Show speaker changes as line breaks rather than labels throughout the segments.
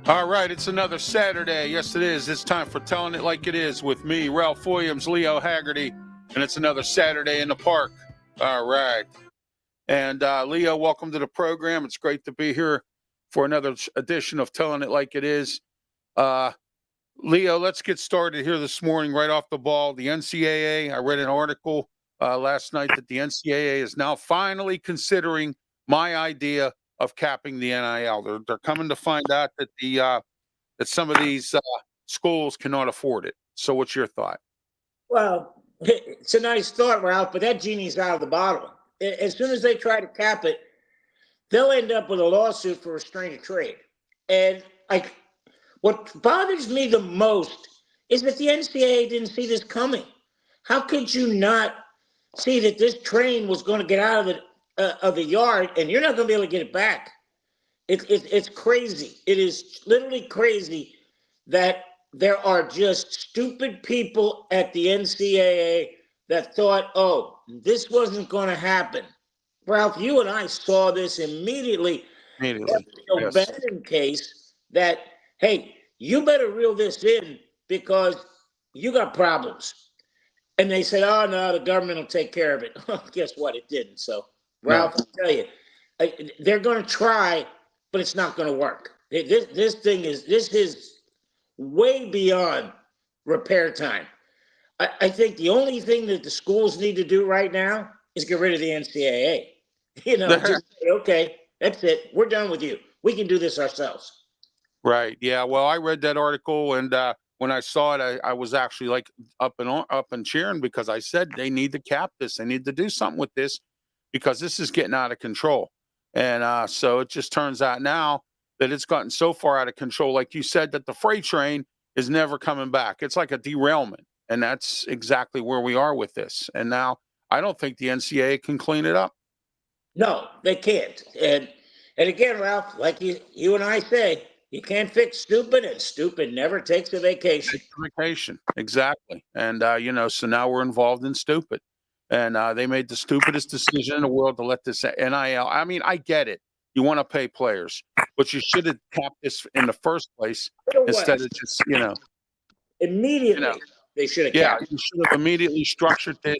All right, it's another Saturday. Yes, it is. It's time for Telling It Like It Is with me, Ralph Williams, Leo Haggerty, and it's another Saturday in the park. All right. And Leo, welcome to the program. It's great to be here for another edition of Telling It Like It Is. Leo, let's get started here this morning right off the ball. The NCAA, I read an article last night that the NCAA is now finally considering my idea of capping the NIL. They're coming to find out that that some of these schools cannot afford it. So what's your thought?
Well, it's a nice thought, Ralph, but that genie's out of the bottle. As soon as they try to cap it, they'll end up with a lawsuit for restraint of trade. And what bothers me the most is that the NCAA didn't see this coming. How could you not see that this train was going to get out of the yard and you're not going to be able to get it back? It's crazy. It is literally crazy that there are just stupid people at the NCAA that thought, oh, this wasn't going to happen. Ralph, you and I saw this immediately.
Immediately.
The Bannon case that, hey, you better reel this in because you got problems. And they said, oh, no, the government will take care of it. Guess what? It didn't. So, Ralph, I'll tell you, they're going to try, but it's not going to work. This is way beyond repair time. I think the only thing that the schools need to do right now is get rid of the NCAA. Just say, okay, that's it. We're done with you. We can do this ourselves.
Right. Yeah. Well, I read that article, and when I saw it, I was actually like up and cheering because I said they need to cap this. They need to do something with this because this is getting out of control. And so it just turns out now that it's gotten so far out of control, like you said, that the freight train is never coming back. It's like a derailment. And that's exactly where we are with this. And now I don't think the NCAA can clean it up.
No, they can't. And again, Ralph, like you and I say, you can't fix stupid, and stupid never takes a vacation.
Exactly. And, so now we're involved in stupid. And they made the stupidest decision in the world to let this NIL. I mean, I get it. You want to pay players, but you should have capped this in the first place instead of just,
Immediately, they should have capped it.
You should have immediately structured this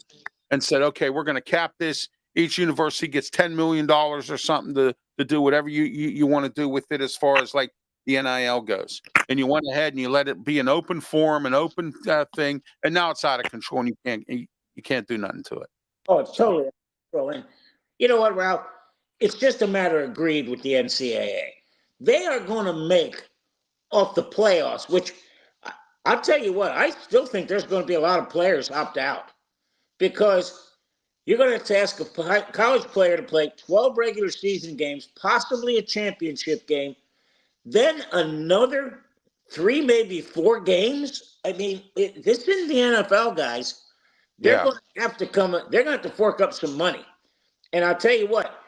and said, okay, we're going to cap this. Each university gets $10 million or something to do whatever you want to do with it as far as like the NIL goes. And you went ahead and you let it be an open forum, an open thing, and now it's out of control and you can't do nothing to it.
Oh, it's totally out of control. And you know what, Ralph? It's just a matter of greed with the NCAA. They are going to make off the playoffs, which I'll tell you what, I still think there's going to be a lot of players opt out because you're going to have to ask a college player to play 12 regular season games, possibly a championship game, then another 3, maybe 4 games. I mean, this isn't the NFL, guys. They're going to have to they're going to have to fork up some money. And I'll tell you what,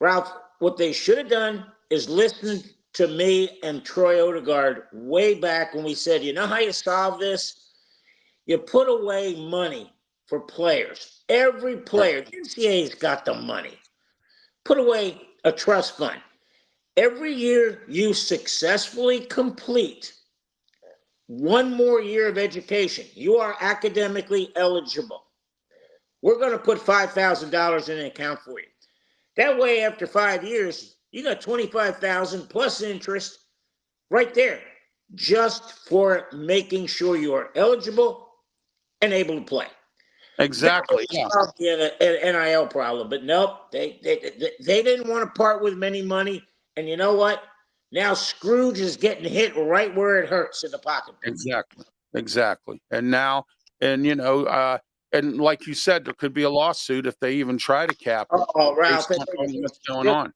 Ralph, what they should have done is listen to me and Troy Odegaard way back when we said, you know how you solve this? You put away money for players. Every player, the NCAA's got the money. Put away a trust fund. Every year you successfully complete one more year of education, you are academically eligible. We're going to put $5,000 in an account for you. That way, after 5 years, you got $25,000 plus interest right there, just for making sure you are eligible and able to play.
Exactly.
The NIL problem, but nope, they didn't want to part with many money, and you know what? Now Scrooge is getting hit right where it hurts in the pocket.
Exactly. And now, and and like you said, there could be a lawsuit if they even try to cap it.
Oh, Ralph,
Based on what's going on.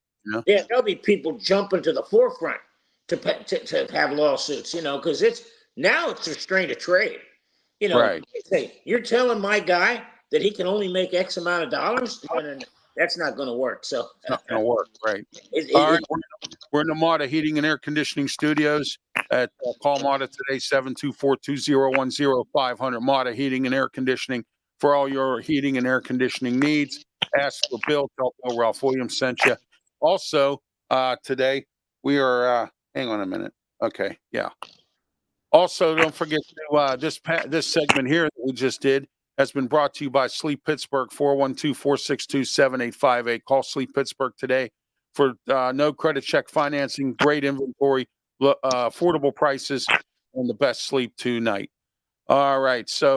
yeah, there'll be people jumping to the forefront to have lawsuits, because it's restraint of trade.
Right.
Say, you're telling my guy that he can only make X amount of dollars? No, that's not going to work. So
It's not going to work. Right.
it,
All
it,
right. We're in the Mata Heating and Air Conditioning Studios at call Mata today, 724-2010-500. Mata Heating and Air Conditioning for all your heating and air conditioning needs. Ask for Bill. Tell Bill Ralph Williams sent you. Also, today we are, hang on a minute. Okay. Yeah. Also, don't forget to this segment here that we just did has been brought to you by Sleep Pittsburgh, 412-462-7858. Call Sleep Pittsburgh today for no credit check financing, great inventory, affordable prices, and the best sleep tonight. All right. So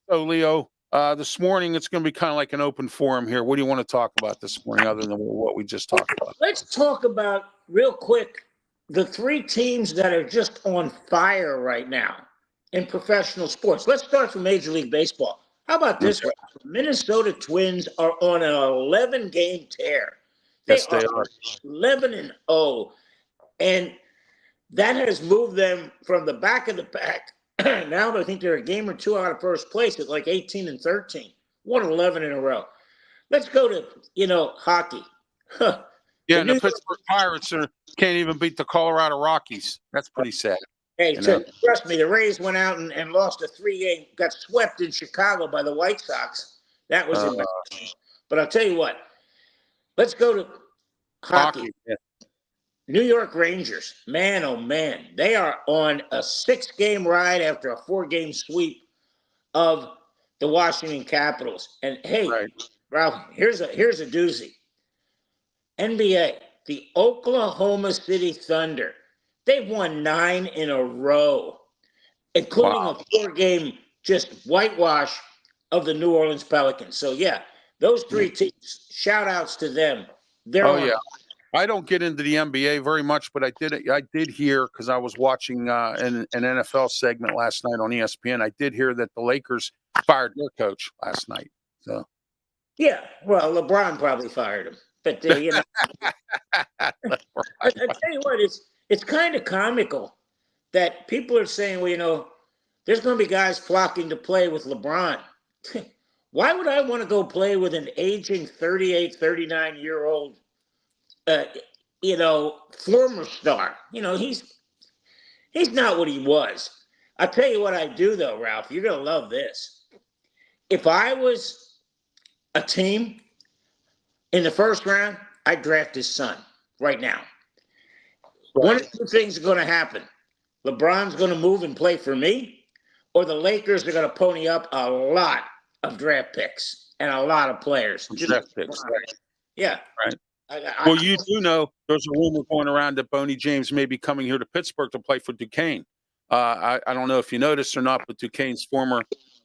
Leo, this morning it's going to be kind of like an open forum here. What do you want to talk about this morning other than what we just talked about?
Let's talk about real quick the three teams that are just on fire right now in professional sports. Let's start from Major League Baseball. How about this? Okay. Minnesota Twins are on an 11-game tear. They are 11-0, and that has moved them from the back of the pack. Now I think they're a game or two out of first place at like 18-13. Won 11 in a row. Let's go to hockey.
Yeah, and the Pittsburgh Pirates can't even beat the Colorado Rockies. That's pretty sad.
Hey, trust me, the Rays went out and lost a 3-game, got swept in Chicago by the White Sox. That was embarrassing. But I'll tell you what, let's go to hockey.
Yeah.
New York Rangers, man, oh man, they are on a 6-game ride after a 4-game sweep of the Washington Capitals. And hey, Ralph, here's a doozy. NBA, the Oklahoma City Thunder, they've won 9 in a row, including a 4-game just whitewash of the New Orleans Pelicans. So yeah, those three teams, shout outs to them.
Yeah. I don't get into the NBA very much, but I did hear, because I was watching an NFL segment last night on ESPN. I did hear that the Lakers fired their coach last night. So
yeah, well, LeBron probably fired him. But I tell you what, it's kind of comical that people are saying, well, there's going to be guys flocking to play with LeBron. Why would I want to go play with an aging 38, 39-year-old, former star? He's not what he was. I'll tell you what I do, though, Ralph. You're going to love this. If I was a team in the first round, I'd draft his son right now. Right. One of two things are going to happen. LeBron's going to move and play for me, or the Lakers are going to pony up a lot of draft picks and a lot of players.
Draft picks. Right.
Yeah.
Right. Well, you do know there's a rumor going around that Boney James may be coming here to Pittsburgh to play for Duquesne. I don't know if you noticed or not, but Duquesne's former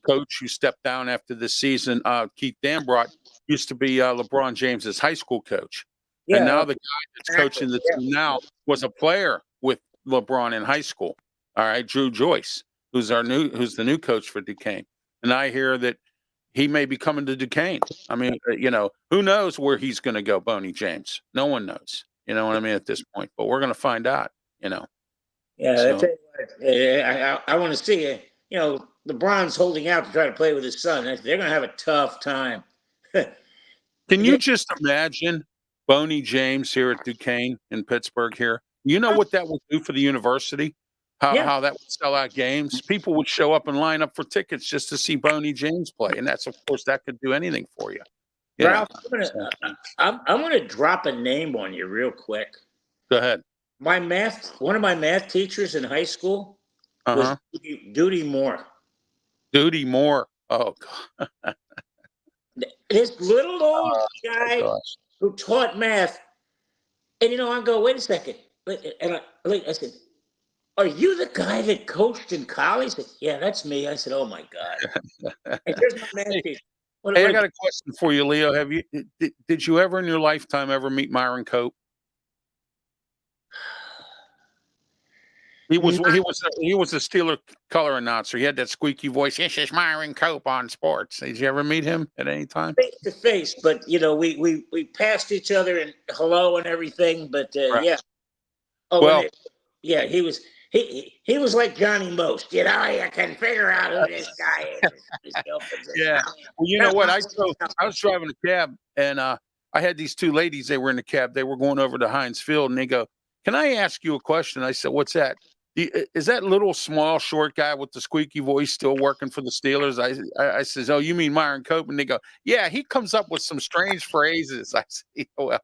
coach who stepped down after this season, Keith Dambrot, used to be LeBron James's high school coach. Yeah, and now the guy that's coaching the team now was a player with LeBron in high school. All right, Drew Joyce, who's the new coach for Duquesne. And I hear that he may be coming to Duquesne. I mean, who knows where he's going to go, Boney James? No one knows. You know what I mean at this point, but we're going to find out.
Yeah, so. I want to see it. LeBron's holding out to try to play with his son. They're going to have a tough time.
Can you just imagine Boney James here at Duquesne in Pittsburgh here? You know what that would do for the university? How that would sell out games? People would show up and line up for tickets just to see Boney James play. And that's, of course, that could do anything for you.
Ralph, I'm gonna drop a name on you real quick.
Go ahead.
One of my math teachers in high school was Duty Moore.
Duty Moore. Oh, God.
This little old guy who taught math. And, I go, wait a second. And I said, are you the guy that coached in college? He said, yeah, that's me. I said, oh, my God. And here's my math teacher.
Hey, I got a question for you, Leo. Did you ever in your lifetime ever meet Myron Cope? He was a Steeler color announcer. He had that squeaky voice. This is Myron Cope on sports. Did you ever meet him at any time?
Face to face, but we passed each other and hello and everything. But
Right.
yeah. Oh,
Well,
he was like Johnny Most. You can figure out who this guy is.
yeah. Well, you know what? I was driving a cab, and I had these two ladies. They were in the cab. They were going over to Heinz Field, and they go, "Can I ask you a question?" I said, "What's that?" Is that little small short guy with the squeaky voice still working for the Steelers? I says, "Oh, you mean Myron Cope?" And they go, "Yeah, he comes up with some strange phrases." I said, "Well,"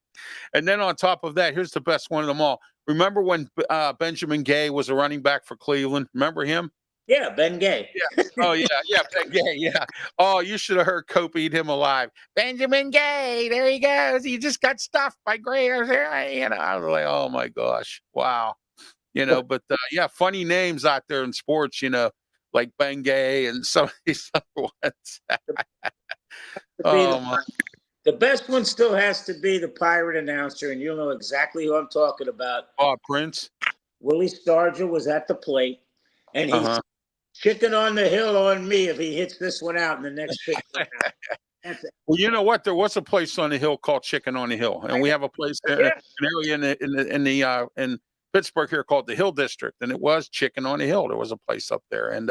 and then on top of that, here's the best one of them all. Remember when Benjamin Gay was a running back for Cleveland? Remember him?
Yeah, Ben Gay.
Yeah. Oh yeah, Ben Gay. Yeah. Oh, you should have heard Cope eat him alive. Benjamin Gay, there he goes. He just got stuffed by Graders. I was like, oh my gosh, wow. But yeah, funny names out there in sports, like Bengay and some of these other ones. Oh my.
The best one still has to be the pirate announcer, and you'll know exactly who I'm talking about.
Prince.
Willie Stargell was at the plate, and he's chicken on the hill on me if he hits this one out in the next pitch.
Well, you know what? There was a place on the hill called Chicken on the Hill, and we have a place there, an area in Pittsburgh here called the Hill District, and it was Chicken on the Hill. There was a place up there, and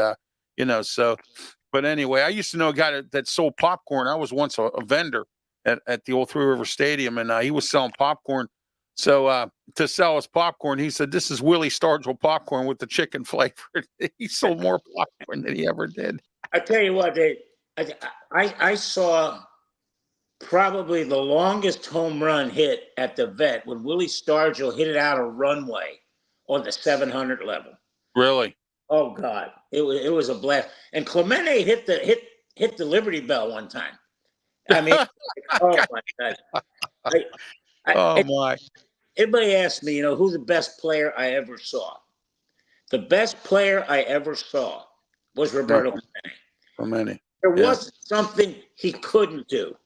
so. But anyway, I used to know a guy that sold popcorn. I was once a vendor at the old Three River Stadium, and he was selling popcorn. So to sell his popcorn, he said, "This is Willie Stargell popcorn with the chicken flavor." He sold more popcorn than he ever did.
I tell you what, I saw probably the longest home run hit at the Vet when Willie Stargell hit it out a runway on the 700 level.
Really?
Oh God, it was a blast. And Clemente hit the Liberty Bell one time. I mean, oh my God.
My.
Everybody asked me, who's the best player I ever saw. The best player I ever saw was Roberto Clemente. There wasn't something he couldn't do.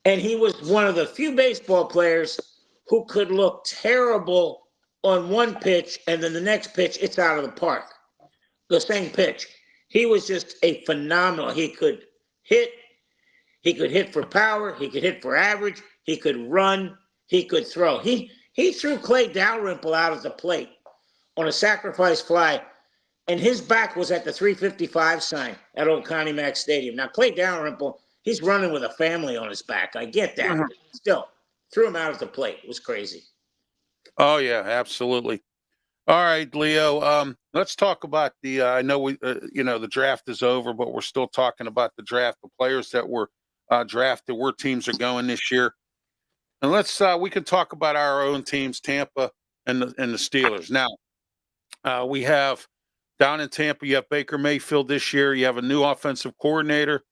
And he was one of the few baseball players who could look terrible on one pitch, and then the next pitch, it's out of the park. The same pitch. He was just a phenomenal. He could hit for power, he could hit for average, he could run, he could throw. He threw Clay Dalrymple out of the plate on a sacrifice fly, and his back was at the 355 sign at Old Connie Mack Stadium. Now, Clay Dalrymple, he's running with a family on his back. I get that. But still, threw him out of the plate. It was crazy.
Oh, yeah, absolutely. All right, Leo, let's talk about I know the draft is over, but we're still talking about the draft, the players that were drafted, where teams are going this year. And we can talk about our own teams, Tampa and the Steelers. Now, we have down in Tampa, you have Baker Mayfield this year. You have a new offensive coordinator.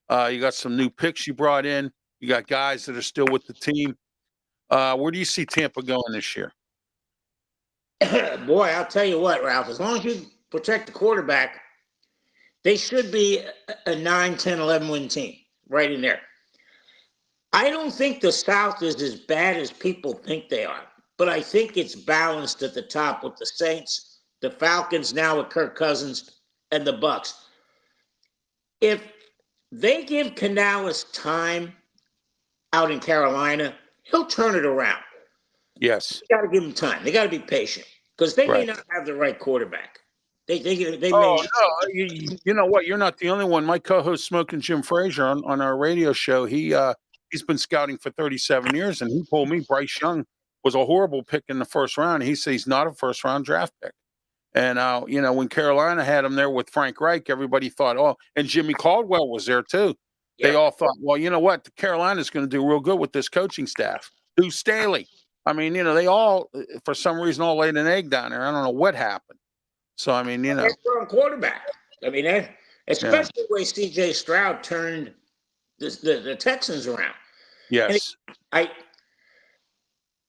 You got some new picks you brought in. You got guys that are still with the team. Where do you see Tampa going this year?
Boy, I'll tell you what, Ralph, as long as you protect the quarterback, they should be a 9, 10, 11 win team right in there. I don't think the South is as bad as people think they are, but I think it's balanced at the top with the Saints, the Falcons now with Kirk Cousins, and the Bucs. If they give Canales time out in Carolina, he'll turn it around.
Yes.
You got to give them time. They got to be patient because they may not have the right quarterback. They may.
No, you know what? You're not the only one. My co-host, Smoking Jim Frazier, on our radio show, he's been scouting for 37 years, and he told me Bryce Young was a horrible pick in the first round. He said he's not a first-round draft pick. And when Carolina had him there with Frank Reich, everybody thought, and Jimmy Caldwell was there too. Yeah. They all thought, well, you know what? Carolina's going to do real good with this coaching staff. Deuce Staley. I mean, they all, for some reason, all laid an egg down there. I don't know what happened. So, I mean,
They're throwing quarterback. I mean, especially the way C.J. Stroud turned the Texans around.
Yes.
And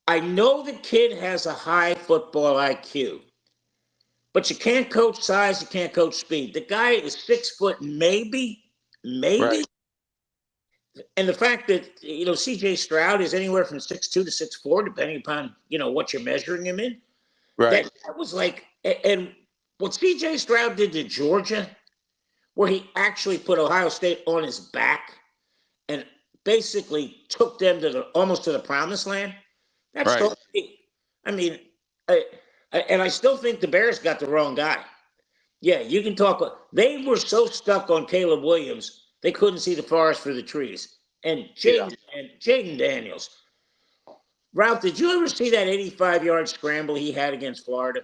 I know the kid has a high football IQ, but you can't coach size, you can't coach speed. The guy is 6 foot, maybe. Right. And the fact that, C.J. Stroud is anywhere from 6'2" to 6'4", depending upon, what you're measuring him in. Right. That was like And what C.J. Stroud did to Georgia, where he actually put Ohio State on his back and basically took them to almost to the promised land. That's
Right.
I mean, and I still think the Bears got the wrong guy. Yeah, you can talk. They were so stuck on Caleb Williams, they couldn't see the forest for the trees. And Jaden Daniels. Ralph, did you ever see that 85-yard scramble he had against Florida?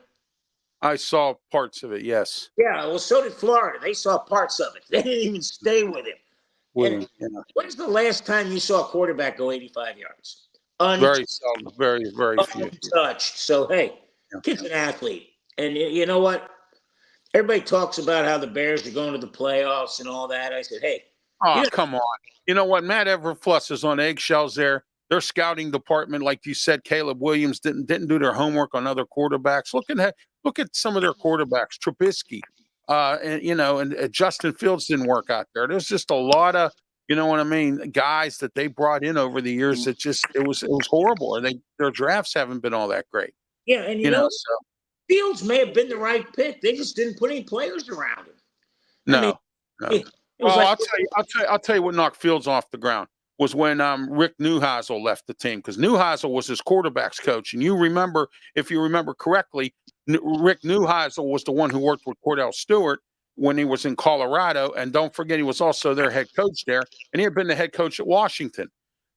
I saw parts of it, yes.
Yeah, well, so did Florida. They saw parts of it. They didn't even stay with him. And when's the last time you saw a quarterback go 85 yards?
Very seldom. Very, very few.
Untouched. So, hey, kid's an athlete. And you know what? Everybody talks about how the Bears are going to the playoffs and all that. I said, hey.
Oh, come on. You know what? Matt Eberfluss is on eggshells there. Their scouting department, like you said, Caleb Williams didn't do their homework on other quarterbacks. Look at some of their quarterbacks, Trubisky, and Justin Fields didn't work out there. There's just a lot of, you know what I mean, guys that they brought in over the years that just it was horrible. And their drafts haven't been all that great.
Yeah, and you know so Fields may have been the right pick. They just didn't put any players around him.
No. Well, I'll tell you what knocked Fields off the ground was when Rick Neuheisel left the team, because Neuheisel was his quarterbacks coach. And if you remember correctly, Rick Neuheisel was the one who worked with Cordell Stewart when he was in Colorado. And don't forget, he was also their head coach there. And he had been the head coach at Washington.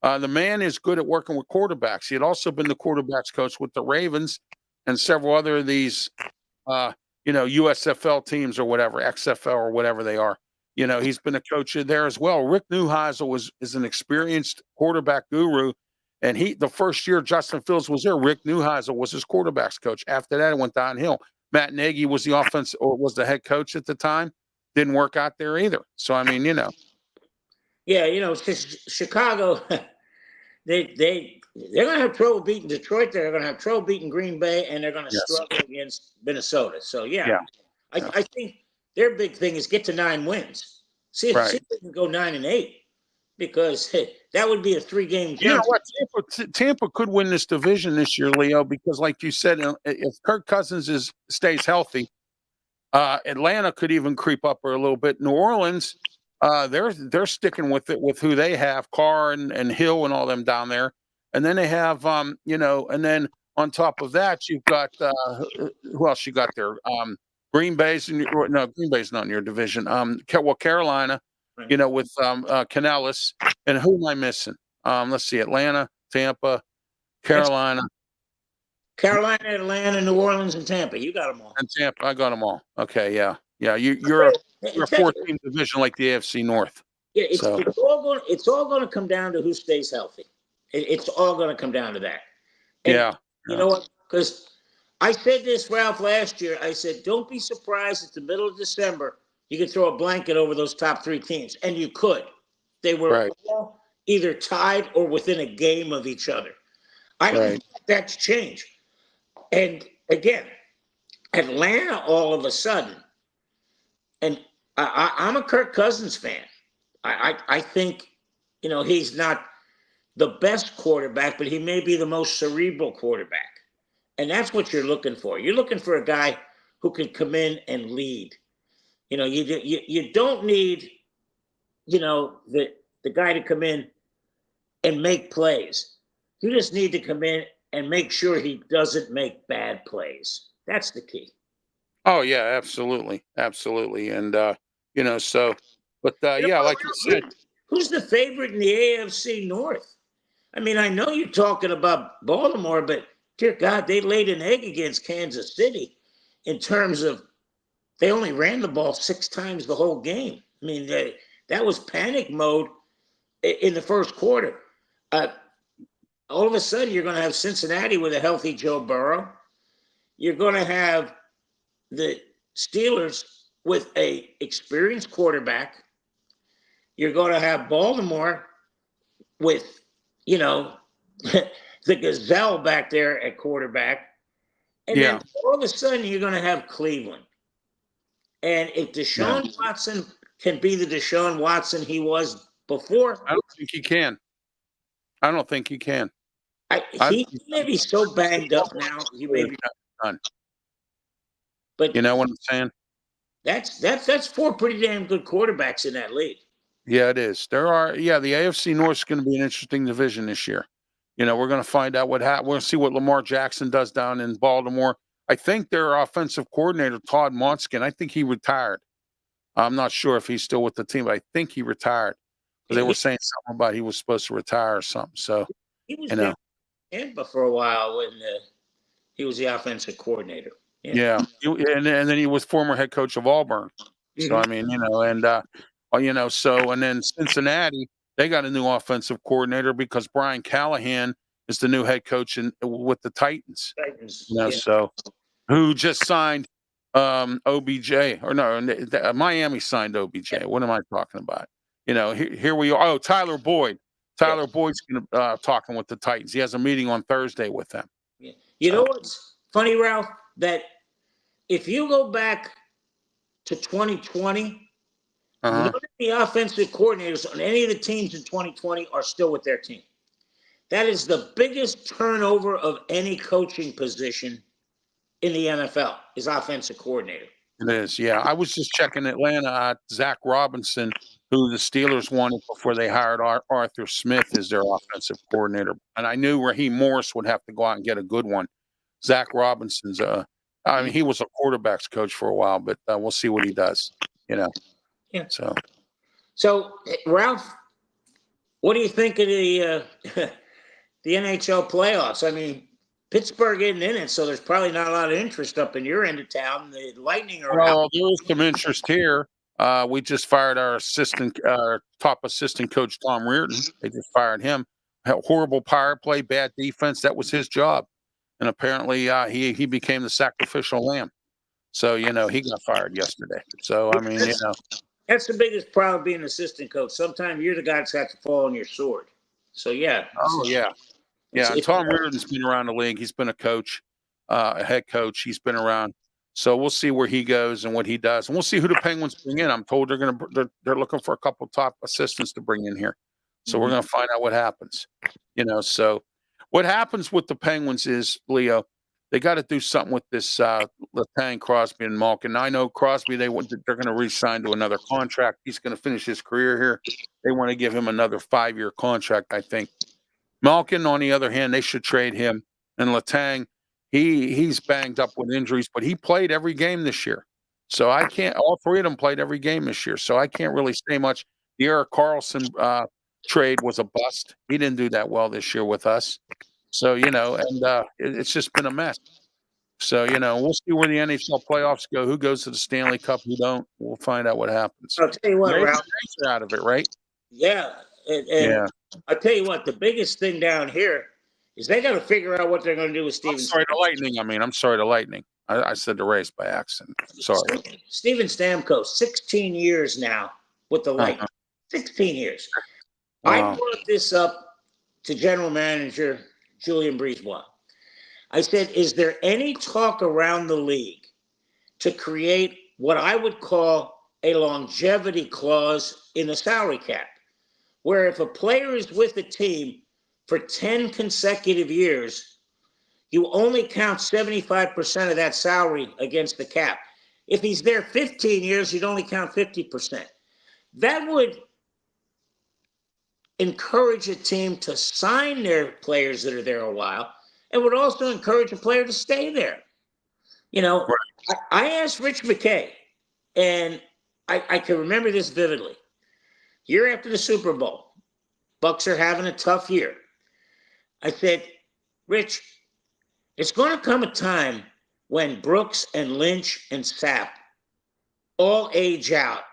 The man is good at working with quarterbacks. He had also been the quarterbacks coach with the Ravens and several other of these, USFL teams or whatever, XFL or whatever they are. He's been a coach there as well. Rick Neuheisel is an experienced quarterback guru. And the first year Justin Fields was there, Rick Neuheisel was his quarterbacks coach. After that, it went downhill. Matt Nagy was the head coach at the time. Didn't work out there either. So, I mean,
Yeah, Chicago, they're going to have trouble beating Detroit. They're going to have trouble beating Green Bay, and they're going to struggle against Minnesota. So, I think their big thing is get to 9 wins. See if they can go 9-8, because that would be a 3-game.
You know what? Tampa could win this division this year, Leo, because like you said, if Kirk Cousins stays healthy, Atlanta could even creep up a little bit. New Orleans, they're sticking with it with who they have, Carr and Hill and all them down there, and then they have and then on top of that you've got who else you got there? Green Bay's Green Bay's not in your division. Carolina, with Canellis, and who am I missing? Let's see, Atlanta, Tampa, Carolina,
Atlanta, New Orleans, and Tampa. You got them all.
And Tampa, I got them all. Okay, yeah. You're a 14 division like the AFC North.
Yeah, it's all going to come down to who stays healthy. It's all going to come down to that. And you know what? Because I said this, Ralph, last year. I said, don't be surprised at the middle of December you could throw a blanket over those top 3 teams, and you could. They were all either tied or within a game of each other. I don't think that's changed. And again, Atlanta all of a sudden, and I'm a Kirk Cousins fan. I think, he's not the best quarterback, but he may be the most cerebral quarterback. And that's what you're looking for. You're looking for a guy who can come in and lead. You don't need, the guy to come in and make plays. You just need to come in and make sure he doesn't make bad plays. That's the key.
Oh yeah, absolutely. And like you said,
who's the favorite in the AFC North? I mean, I know you're talking about Baltimore, but dear God, they laid an egg against Kansas City in terms of they only ran the ball 6 times the whole game. I mean, that was panic mode in the first quarter. All of a sudden, you're going to have Cincinnati with a healthy Joe Burrow. You're going to have the Steelers with a experienced quarterback. You're going to have Baltimore with, the Gazelle back there at quarterback. And then all of a sudden, you're going to have Cleveland. And if Deshaun Watson can be the Deshaun Watson he was before.
I don't think he can.
He may be so banged up now. He may be done. But
You know what I'm saying?
that's four pretty damn good quarterbacks in that league.
Yeah, it is. There are. Yeah, the AFC North is going to be an interesting division this year. We're going to find out what happens. We're going to see what Lamar Jackson does down in Baltimore. I think their offensive coordinator, Todd Monken, I think he retired. I'm not sure if he's still with the team, but I think he retired because they were saying something about he was supposed to retire or something. So,
He was
you
down
know,
in Tampa for a while when he was the offensive coordinator.
yeah. And then he was former head coach of Auburn. So,
Mhm.
I mean, and then Cincinnati, they got a new offensive coordinator because Brian Callahan is the new head coach with the Titans.
Titans,
So who just signed OBJ or no, Miami signed OBJ. What am I talking about? Here we are. Oh, Tyler Boyd. Tyler Boyd's talking with the Titans. He has a meeting on Thursday with them.
Yeah. You
So,
know what's funny, Ralph? That if you go back to 2020, none of the offensive coordinators on any of the teams in 2020 are still with their team. That is the biggest turnover of any coaching position in the NFL is offensive coordinator.
it is, yeah. I was just checking Atlanta. Zach Robinson, who the Steelers wanted before they hired Arthur Smith as their offensive coordinator, and I knew Raheem Morris would have to go out and get a good one. Zach Robinson's, I mean, he was a quarterbacks coach for a while, but we'll see what he does.
Yeah.
So,
Ralph, what do you think of the the NHL playoffs? I mean, Pittsburgh isn't in it, so there's probably not a lot of interest up in your end of town. The Lightning are out.
well, there is some interest here. We just fired our top assistant coach, Tom Reardon. They just fired him. Horrible power play, bad defense. That was his job, and apparently, he became the sacrificial lamb. So he got fired yesterday. So I mean,
That's the biggest problem being an assistant coach. Sometimes you're the guy that's got to fall on your sword. So yeah.
Oh yeah. Yeah, and Tom Reardon's been around the league. He's been a coach, a head coach. He's been around. So we'll see where he goes and what he does, and we'll see who the Penguins bring in. I'm told they're looking for a couple top assistants to bring in here. So we're going to find out what happens. So what happens with the Penguins is, Leo, they got to do something with this Letang, Crosby, and Malkin. I know Crosby, they're going to re-sign to another contract. He's going to finish his career here. They want to give him another 5-year contract, I think. Malkin, on the other hand, they should trade him. And Letang, he's banged up with injuries, but he played every game this year. So I can't. All three of them played every game this year. So I can't really say much. The Erik Karlsson trade was a bust. He didn't do that well this year with us. So it's just been a mess. So we'll see where the NHL playoffs go. Who goes to the Stanley Cup? Who don't? We'll find out what happens.
I'll tell you what, Ralph.
Are out of it, right?
Yeah, and I'll tell you what. The biggest thing down here is they got to figure out what they're going to do with Steven.
I'm sorry, the Lightning. I said the Rays by accident. Sorry.
Steven Stamkos, 16 years now with the Lightning. 16 years. Wow. I brought this up to general manager Julien Brisebois. I said, is there any talk around the league to create what I would call a longevity clause in the salary cap, where if a player is with a team for 10 consecutive years, you only count 75% of that salary against the cap. If he's there 15 years, you'd only count 50%. That would encourage a team to sign their players that are there a while, and would also encourage a player to stay there. I asked Rich McKay, and I can remember this vividly. Year after the Super Bowl, Bucks are having a tough year. I said, Rich, it's going to come a time when Brooks and Lynch and Sapp all age out,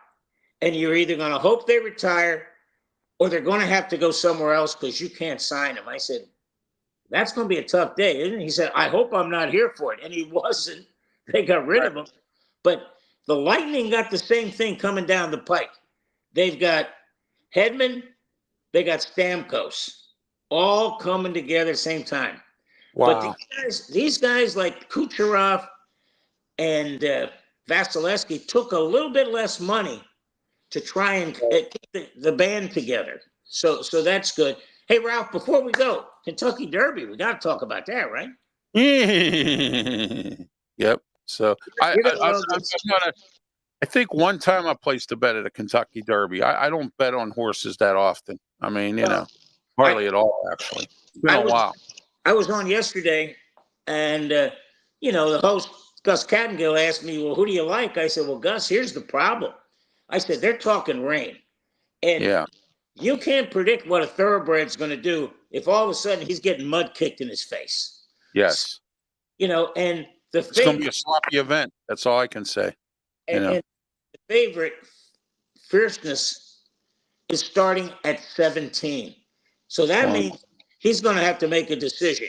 and you're either going to hope they retire or they're going to have to go somewhere else because you can't sign them. I said, that's going to be a tough day, isn't it? He said, I hope I'm not here for it. And he wasn't. They got rid of him. But the Lightning got the same thing coming down the pike. They've got Hedman, they got Stamkos, all coming together at the same time.
Wow.
But these guys like Kucherov and Vasilevsky took a little bit less money to try and keep the band together. So that's good. Hey, Ralph, before we go, Kentucky Derby, we got to talk about that, right?
Yep. So I think one time I placed a bet at a Kentucky Derby. I don't bet on horses that often. I mean, hardly at all, actually. It's been a while.
I was on yesterday, and the host Gus Cattingill asked me, "Well, who do you like?" I said, "Well, Gus, here's the problem." I said, "They're talking rain, and you can't predict what a thoroughbred's going to do if all of a sudden he's getting mud kicked in his face."
Yes.
And
it's going to be a sloppy event. That's all I can say.
And the favorite, Fierceness, is starting at 17. So that means he's going to have to make a decision.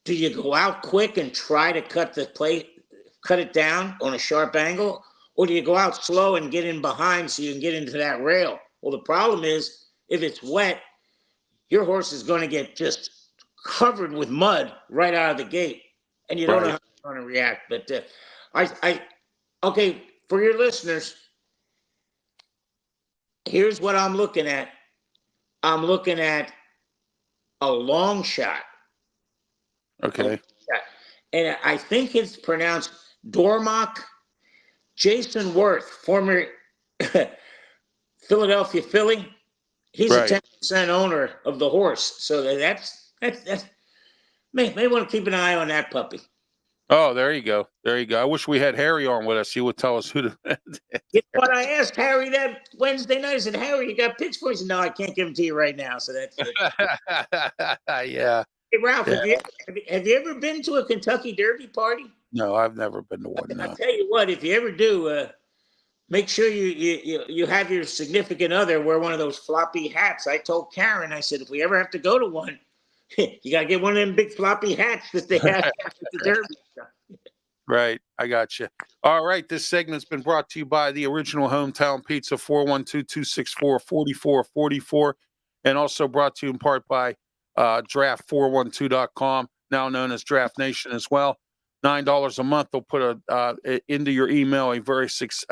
Do you go out quick and try to cut it down on a sharp angle? Or do you go out slow and get in behind so you can get into that rail? Well, the problem is, if it's wet, your horse is going to get just covered with mud right out of the gate. And you don't know how you're going to react. But okay, for your listeners, here's what I'm looking at. I'm looking at a long shot.
Okay.
And I think it's pronounced Dormock. Jason Worth, former Philadelphia Philly, he's a 10% owner of the horse. So that's may want to keep an eye on that puppy.
Oh, there you go. There you go. I wish we had Harry on with us. He would tell us who to.
You know what? I asked Harry that Wednesday night. I said, "Harry, you got picks for me?" He said, "No, I can't give them to you right now." So that's
yeah.
Hey, Ralph, have you ever been to a Kentucky Derby party?
No, I've never been to one. No.
I'll tell you what, if you ever do, make sure you have your significant other wear one of those floppy hats. I told Karen, I said, if we ever have to go to one, you got to get one of them big floppy hats that they have at the Derby.
Right. I got you. All right. This segment's been brought to you by the original Hometown Pizza, 412-264-4444, and also brought to you in part by draft412.com, now known as Draft Nation as well. $9 a month. They'll put into your email a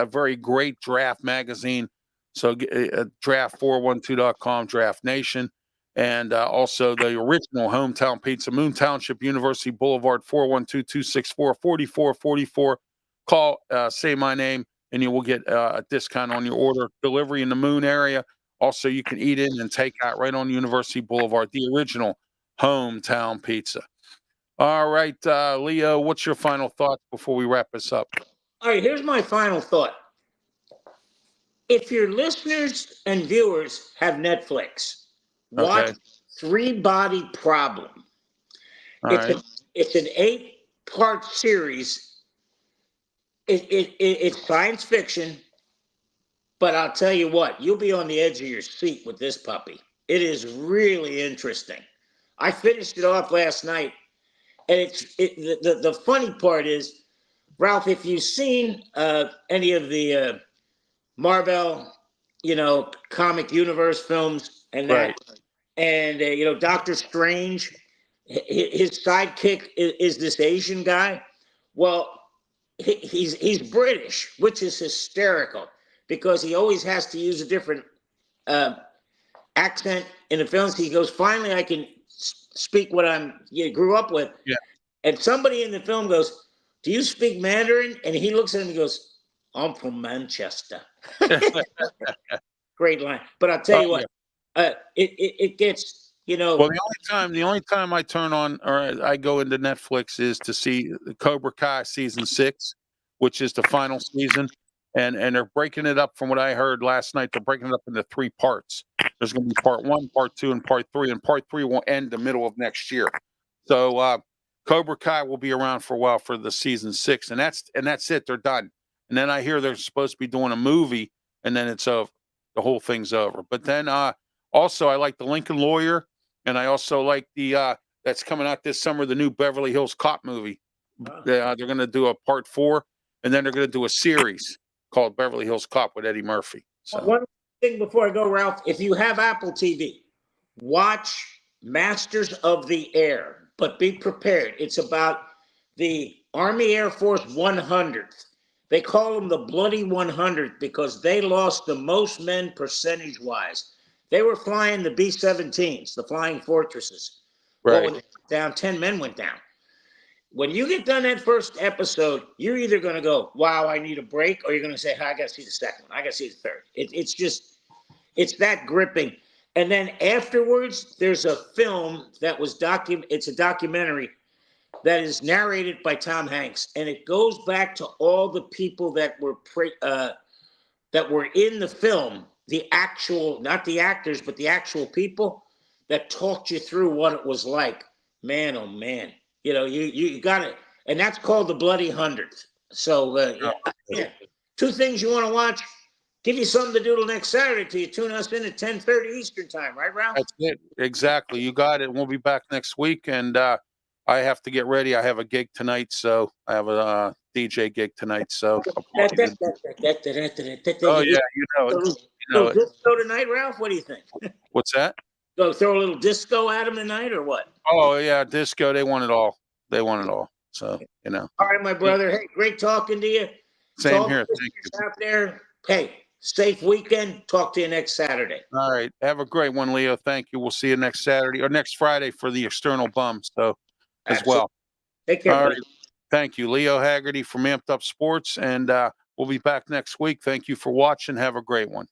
very great draft magazine. So draft412.com, Draft Nation. And also the original Hometown Pizza, Moon Township, University Boulevard, 412-264-4444. Call, say my name, and you will get a discount on your order. Delivery in the Moon area. Also, you can eat in and take out right on University Boulevard, the original Hometown Pizza. All right, Leo, what's your final thoughts before we wrap this up?
All right, here's my final thought. If your listeners and viewers have Netflix, watch Three Body Problem. It's an 8-part series. It's science fiction, but I'll tell you what, you'll be on the edge of your seat with this puppy. It is really interesting. I finished it off last night, and the funny part is, Ralph, if you've seen any of the Marvel, comic universe films and that, and Doctor Strange, his sidekick is this Asian guy. Well, he's British, which is hysterical because he always has to use a different accent in the films. He goes, "Finally, I can speak what grew up with."
Yeah.
And somebody in the film goes, "Do you speak Mandarin?" And he looks at him and goes, "I'm from Manchester." Great line. But I'll tell you what, it gets,
Well, the only time I turn on or I go into Netflix is to see Cobra Kai season 6, which is the final season. And they're breaking it up from what I heard last night. They're breaking it up into 3 parts. There's going to be part 1, part 2, and part 3. And part 3 will end the middle of next year. So Cobra Kai will be around for a while for the season 6. And that's it. They're done. And then I hear they're supposed to be doing a movie, and then it's over. The whole thing's over. But then also I like The Lincoln Lawyer, and I also like the that's coming out this summer, the new Beverly Hills Cop movie. They're going to do a part 4, and then they're going to do a series called Beverly Hills Cop with Eddie Murphy. So
one thing before I go, Ralph, if you have Apple TV, watch Masters of the Air, but be prepared. It's about the Army Air Force 100th. They call them the Bloody 100 because they lost the most men percentage-wise. They were flying the B-17s, the Flying Fortresses.
Right.
Well, when they went down, 10 men went down. when you get done that first episode, you're either going to go, wow, I need a break, or you're going to say, I got to see the second one. I got to see the third. It's that gripping. And then afterwards, there's a film that was it's a documentary that is narrated by Tom Hanks. And it goes back to all the people that were in the film, the actual, not the actors, but the actual people that talked you through what it was like. Man, oh man. You got it. And that's called The Bloody Hundredth. So, yeah. Two things you want to watch. Give you something to do till next Saturday till you tune us in at 10:30 Eastern time. Right, Ralph?
That's it. Exactly. You got it. We'll be back next week. And I have to get ready. I have a gig tonight. So I have a DJ gig tonight. So. Oh, yeah. You know it. You know it.
Disco tonight, Ralph? What do you think?
What's that?
Go throw a little disco at them tonight or what?
Oh, yeah. Disco. They want it all. They want it all. So,
All right, my brother. Hey, great talking to you.
Same here. Thank you.
Out there. Hey, safe weekend. Talk to you next Saturday.
All right. Have a great one, Leo. Thank you. We'll see you next Saturday or next Friday for the external bum. So, as well.
Take care.
All right. Thank you. Leo Haggerty from Amped Up Sports. And we'll be back next week. Thank you for watching. Have a great one.